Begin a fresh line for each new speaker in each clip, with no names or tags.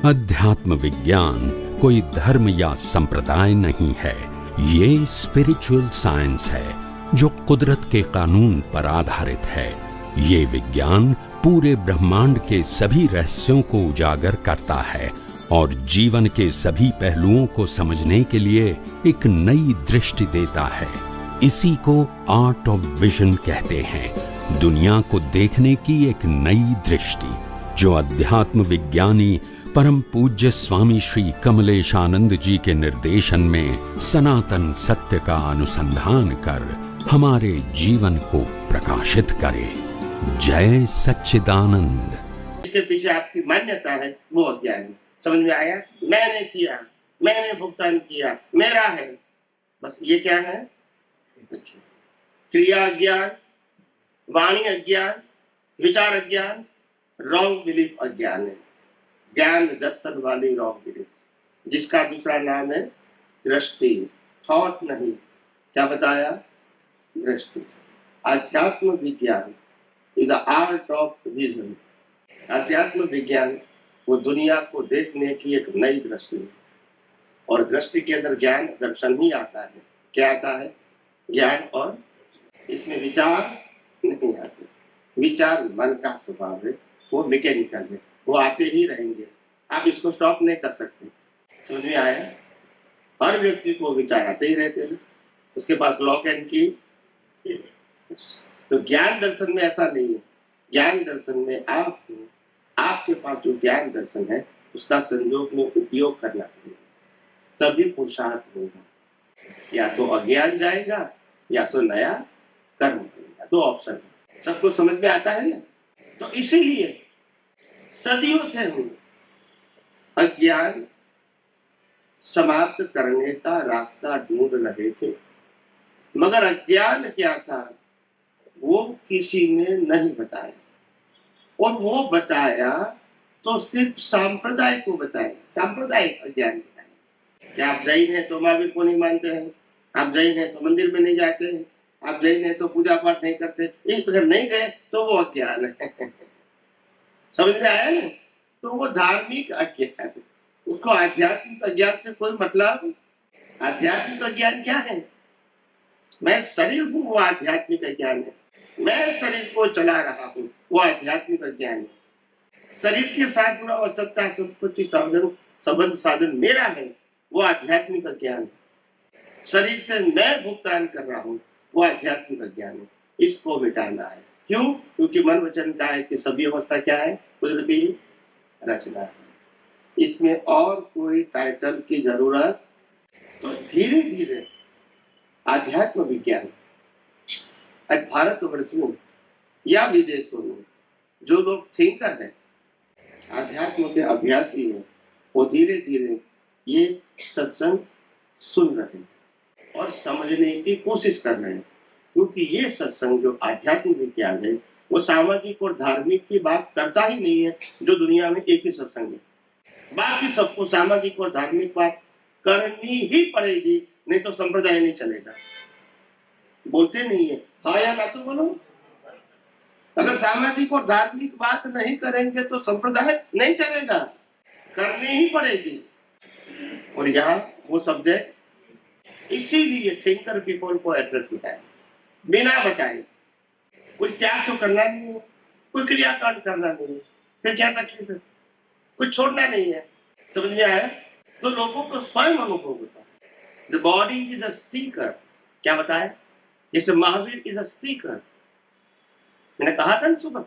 अध्यात्म विज्ञान कोई धर्म या संप्रदाय नहीं है, ये स्पिरिचुअल साइंस है जो कुदरत के कानून पर आधारित है। ये विज्ञान पूरे ब्रह्मांड के सभी रहस्यों को उजागर करता है और जीवन के सभी पहलुओं को समझने के लिए एक नई दृष्टि देता है। इसी को आर्ट ऑफ विजन कहते हैं, दुनिया को देखने की एक नई दृष्टि, जो अध्यात्म विज्ञानी परम पूज्य स्वामी श्री कमलेशानंद जी के निर्देशन में सनातन सत्य का अनुसंधान कर हमारे जीवन को प्रकाशित करे। जय सच्चिदानंद।
इसके पीछे आपकी मान्यता है वो अज्ञान है। समझ में आया? मैंने किया, मैंने भुगतान किया, मेरा है, बस ये क्या है? क्रिया अज्ञान, वाणी अज्ञान, विचार अज्ञान, रॉन्ग बिलीफ अज्ञान है। ज्ञान दर्शन वाली रॉन्ग बिलीफ, जिसका दूसरा नाम है दृष्टि, थॉट नहीं। क्या बताया? दृष्टि। अध्यात्म विज्ञान इज आर्ट ऑफ विजन। अध्यात्म विज्ञान वो दुनिया को देखने की एक नई दृष्टि है, और दृष्टि के अंदर ज्ञान दर्शन ही आता है। क्या आता है? ज्ञान। और इसमें विचार नहीं आते। विचार मन का स्वभाव है, वो मैकेनिकल है, वो आते ही रहेंगे, आप इसको स्टॉप नहीं कर सकते। समझ में आया? हर व्यक्ति को विचार आते ही रहते हैं, उसके पास लॉक एंड की। तो ज्ञान दर्शन में ऐसा नहीं है। ज्ञान दर्शन में आपके पास जो ज्ञान दर्शन है उसका संयोग में उपयोग करना पड़ेगा, तभी पुरुषार्थ होगा। या तो अज्ञान जाएगा या तो नया कर्म करेगा, दो ऑप्शन है। सबको समझ में आता है ना? तो इसीलिए सदियों से हम अज्ञान समाप्त करने का रास्ता ढूंढ रहे थे, मगर अज्ञान क्या था वो किसी ने नहीं बताया, और वो बताया तो सिर्फ सांप्रदायिक को बताया, सांप्रदायिक अज्ञान बताया। क्या आप जैन हैं तो महावीर को नहीं मानते हैं, आप जैन हैं तो मंदिर में नहीं जाते हैं, आप जैन हैं तो पूजा पाठ नहीं करते, अगर नहीं गए तो वो अज्ञान है। समझ में आया ना? तो वो धार्मिक अज्ञान है, उसको आध्यात्मिक अज्ञान से कोई मतलब। आध्यात्मिक अज्ञान क्या है? मैं शरीर हूँ, वो आध्यात्मिक अज्ञान है। मैं शरीर को चला रहा हूँ, वो आध्यात्मिक अज्ञान है। शरीर के साथ जुड़ा हुआ सत्ता संपत्ति संबंध साधन मेरा है, वो आध्यात्मिक अज्ञान है। शरीर से मैं भुगतान कर रहा हूँ, वो आध्यात्मिक अज्ञान है। इसको मिटाना है। क्यों? क्योंकि मन वचन का है कि सभी अवस्था क्या है? कुदरती रचना है। इसमें और कोई टाइटल की जरूरत। तो धीरे धीरे आध्यात्म विज्ञान आज भारतवर्ष में या विदेशों में जो लोग थिंकर हैं, आध्यात्म के अभ्यासी हैं, वो धीरे धीरे ये सत्संग सुन रहे हैं और समझने की कोशिश कर रहे हैं। क्योंकि ये सत्संग जो आध्यात्म विज्ञान है वो सामाजिक और धार्मिक की बात करता ही नहीं है, जो दुनिया में एक ही सत्संग है। बाकी सबको सामाजिक और धार्मिक बात करनी ही पड़ेगी, नहीं तो संप्रदाय नहीं चलेगा। बोलते नहीं है, हाँ या ना तो बोलो। अगर सामाजिक और धार्मिक बात नहीं करेंगे तो संप्रदाय नहीं चलेगा, करनी ही पड़ेगी। और यहाँ वो सब्जेक्ट इसीलिए थिंकर पीपल को अट्रैक्ट होता है। बिना बताए कुछ त्याग तो करना नहीं है, कोई क्रियाकांड करना नहीं है, फिर क्या तकलीफ है? कुछ छोड़ना नहीं है। समझ में आया? तो लोगों को स्वयं अनुभव होता है। The body is a speaker. क्या बताया? जैसे महावीर इज अ स्पीकर, मैंने कहा था ना सुबह,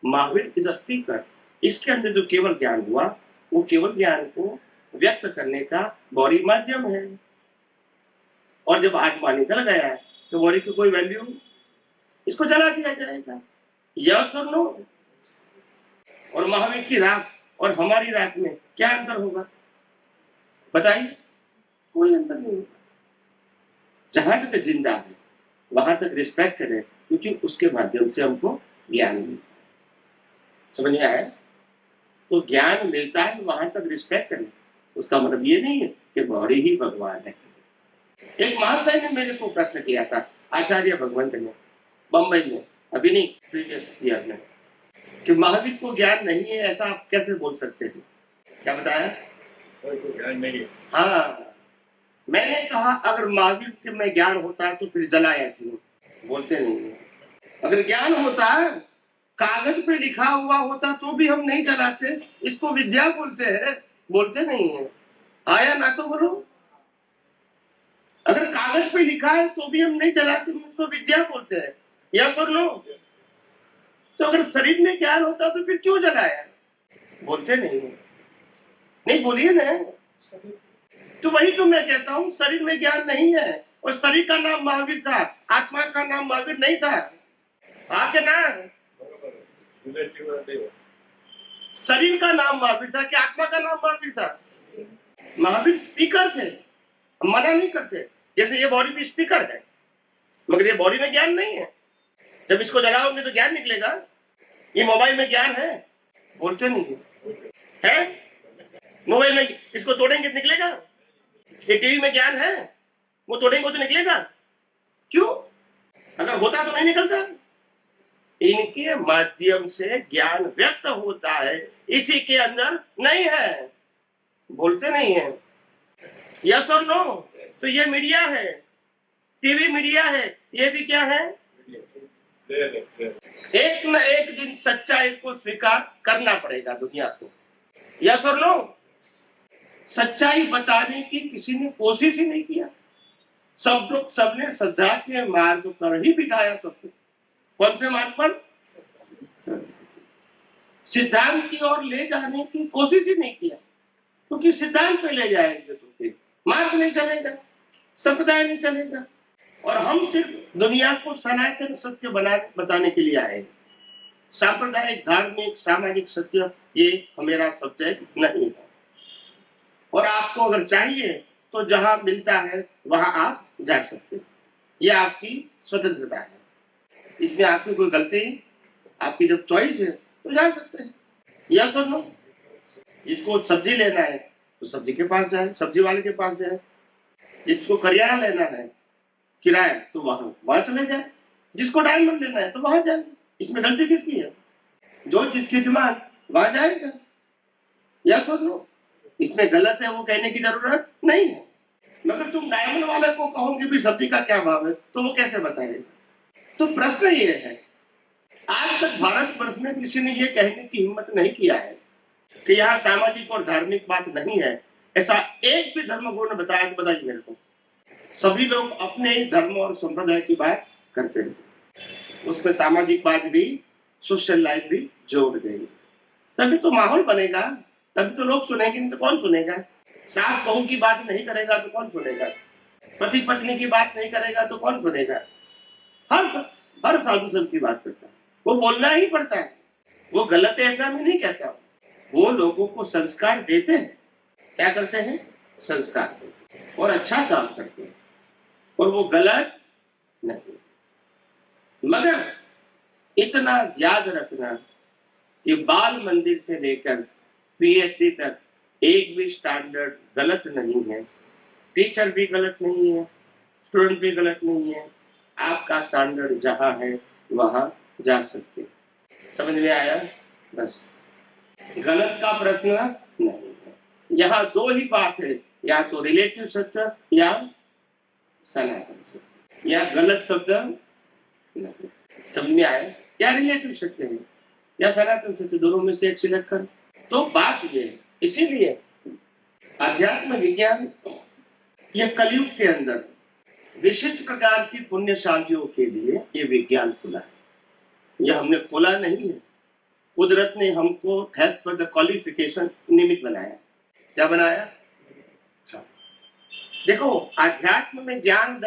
महावीर इज अ स्पीकर। इसके अंदर जो केवल ज्ञान हुआ वो केवल ज्ञान को व्यक्त करने का बॉडी माध्यम है। और जब आत्मा निकल गया तो बॉडी की कोई वैल्यू, इसको जला दिया जाएगा। यस और नो? और महावीर की राख और हमारी राख में क्या अंतर होगा? बताइए। कोई अंतर नहीं होगा। जहां तक जिंदा है वहां तक रिस्पेक्टेड है, क्योंकि उसके माध्यम से हमको ज्ञान मिलता है। समझ में आया? तो ज्ञान मिलता है वहां तक रिस्पेक्टेड है। उसका मतलब ये नहीं है कि बॉडी ही भगवान है। एक महाशय ने मेरे को प्रश्न किया था, आचार्य भगवंत ने, बंबई में, अभी नहीं प्रीवियस ईयर में, कि महावीर को ज्ञान नहीं है, ऐसा आप कैसे बोल सकते हैं? क्या बताया?
कोई ज्ञान नहीं है।
हाँ, मैंने कहा अगर महावीर के में ज्ञान होता है तो फिर जलाया क्यों? बोलते नहीं है। अगर ज्ञान होता है, कागज पे लिखा हुआ होता तो भी हम नहीं जलाते। इसको विद्या बोलते हैं, बोलते नहीं है। आया ना तो बोलो। अगर कागज पे लिखा है तो भी हम नहीं जलाते, उसको विद्या बोलते हैं। या सुन लो, तो अगर शरीर में ज्ञान होता तो फिर क्यों जलाया? बोलते नहीं है। नहीं बोलिए ना। तो वही तो मैं कहता हूं, शरीर में ज्ञान नहीं है। और शरीर का नाम महावीर था, आत्मा का नाम महावीर नहीं था। आपके नाम शरीर का नाम महावीर था कि आत्मा का नाम महावीर था? महावीर स्पीकर थे, हम मना नहीं करते। जैसे ये बॉडी भी स्पीकर है, मगर ये बॉडी में ज्ञान नहीं है। जब इसको जलाओगे तो ज्ञान निकलेगा। ये मोबाइल में ज्ञान है, बोलते नहीं है। मोबाइल में इसको तोड़ेंगे तो निकलेगा। ये टीवी में ज्ञान है, वो तोड़ेंगे तो निकलेगा। क्यों? अगर होता तो नहीं निकलता। इनके माध्यम से ज्ञान व्यक्त होता है, इसी के अंदर नहीं है। बोलते नहीं है। यस और नो? तो ये मीडिया है, टीवी मीडिया है, ये भी क्या है? एक न एक दिन सच्चाई को स्वीकार करना पड़ेगा दुनिया को। यस और नो? सच्चाई बताने की किसी ने कोशिश ही नहीं किया। सब लोग, सबने श्रद्धा के मार्ग पर ही बिठाया सबको। कौन से मार्ग पर? सिद्धांत की ओर ले जाने की कोशिश ही नहीं किया, क्योंकि सिद्धांत पे ले जाएंगे तो फिर मार्ग नहीं चलेगा, संप्रदाय नहीं चलेगा। और हम सिर्फ दुनिया को सनातन सत्य बताने के लिए आए। सांप्रदायिक, धार्मिक, सामाजिक सत्य ये हमारा सब्जेक्ट नहीं है। और आपको अगर चाहिए तो जहां मिलता है वहां आप जा सकते हैं। ये आपकी स्वतंत्रता है, इसमें आपकी कोई गलती, आपकी जब चॉइस है तो जा सकते हैं। यस और नो? जिसको सब्जी लेना है तो सब्जी के पास जाए, सब्जी वाले के पास जाए। जिसको करियाना लेना है, किराया, तो वहां चले जाए। जिसको डायमंड लेना है तो वहां जाए। इसमें गलती किसकी है? जो जिसकी डिमांड वहां जाएगा। यस और नो? इसमें गलत है वो कहने की जरूरत नहीं है। मगर तुम डायमंड वाले को कहोगे भी सब्जी का क्या भाव है, तो वो कैसे बताएगा? तो प्रश्न ये है, आज तक भारतवर्ष में किसी ने ये कहने की हिम्मत नहीं किया है कि यहाँ सामाजिक और धार्मिक बात नहीं है। ऐसा एक भी धर्मगुरु ने बताया तो बताइए मेरे को। सभी लोग अपने ही धर्म और संप्रदाय की बात करते हैं, उसमें सामाजिक बात भी, सोशल लाइफ भी जोड़ देंगे। तभी तो माहौल बनेगा, तभी तो लोग सुनेंगे। नहीं तो कौन सुनेगा? सास बहू की बात नहीं करेगा तो कौन सुनेगा? पति पत्नी की बात नहीं करेगा तो कौन सुनेगा? हर साधु संत की बात करता है, वो बोलना ही पड़ता है। वो गलत है ऐसा मैं नहीं कहता। वो लोगों को संस्कार देते हैं। क्या करते हैं? संस्कार देते हैं और अच्छा काम करते हैं, और वो गलत नहीं। मगर इतना याद रखना कि बाल मंदिर से लेकर पीएचडी तक एक भी स्टैंडर्ड गलत नहीं है। टीचर भी गलत नहीं है, स्टूडेंट भी गलत नहीं है। आपका स्टैंडर्ड जहां है वहां जा सकते हैं। समझ में आया? बस गलत का प्रश्न नहीं है। यहाँ दो ही बात है, या तो रिलेटिव सत्य या सनातन सत्य। या गलत शब्द नहीं। समझ में आया? या रिलेटिव सत्य है या सनातन सत्य, दोनों में से एक सिलेक्ट कर। तो बात ये है, इसीलिए अध्यात्म विज्ञान ये कलयुग के अंदर विशिष्ट प्रकार की पुण्यशालियों के लिए ये विज्ञान खुला है। यह हमने खोला नहीं है, कुदरत ने हमको एज पर द क्वालिफिकेशन निमित्त बनाया। क्या बनाया? हाँ। देखो, अध्यात्म में ज्ञान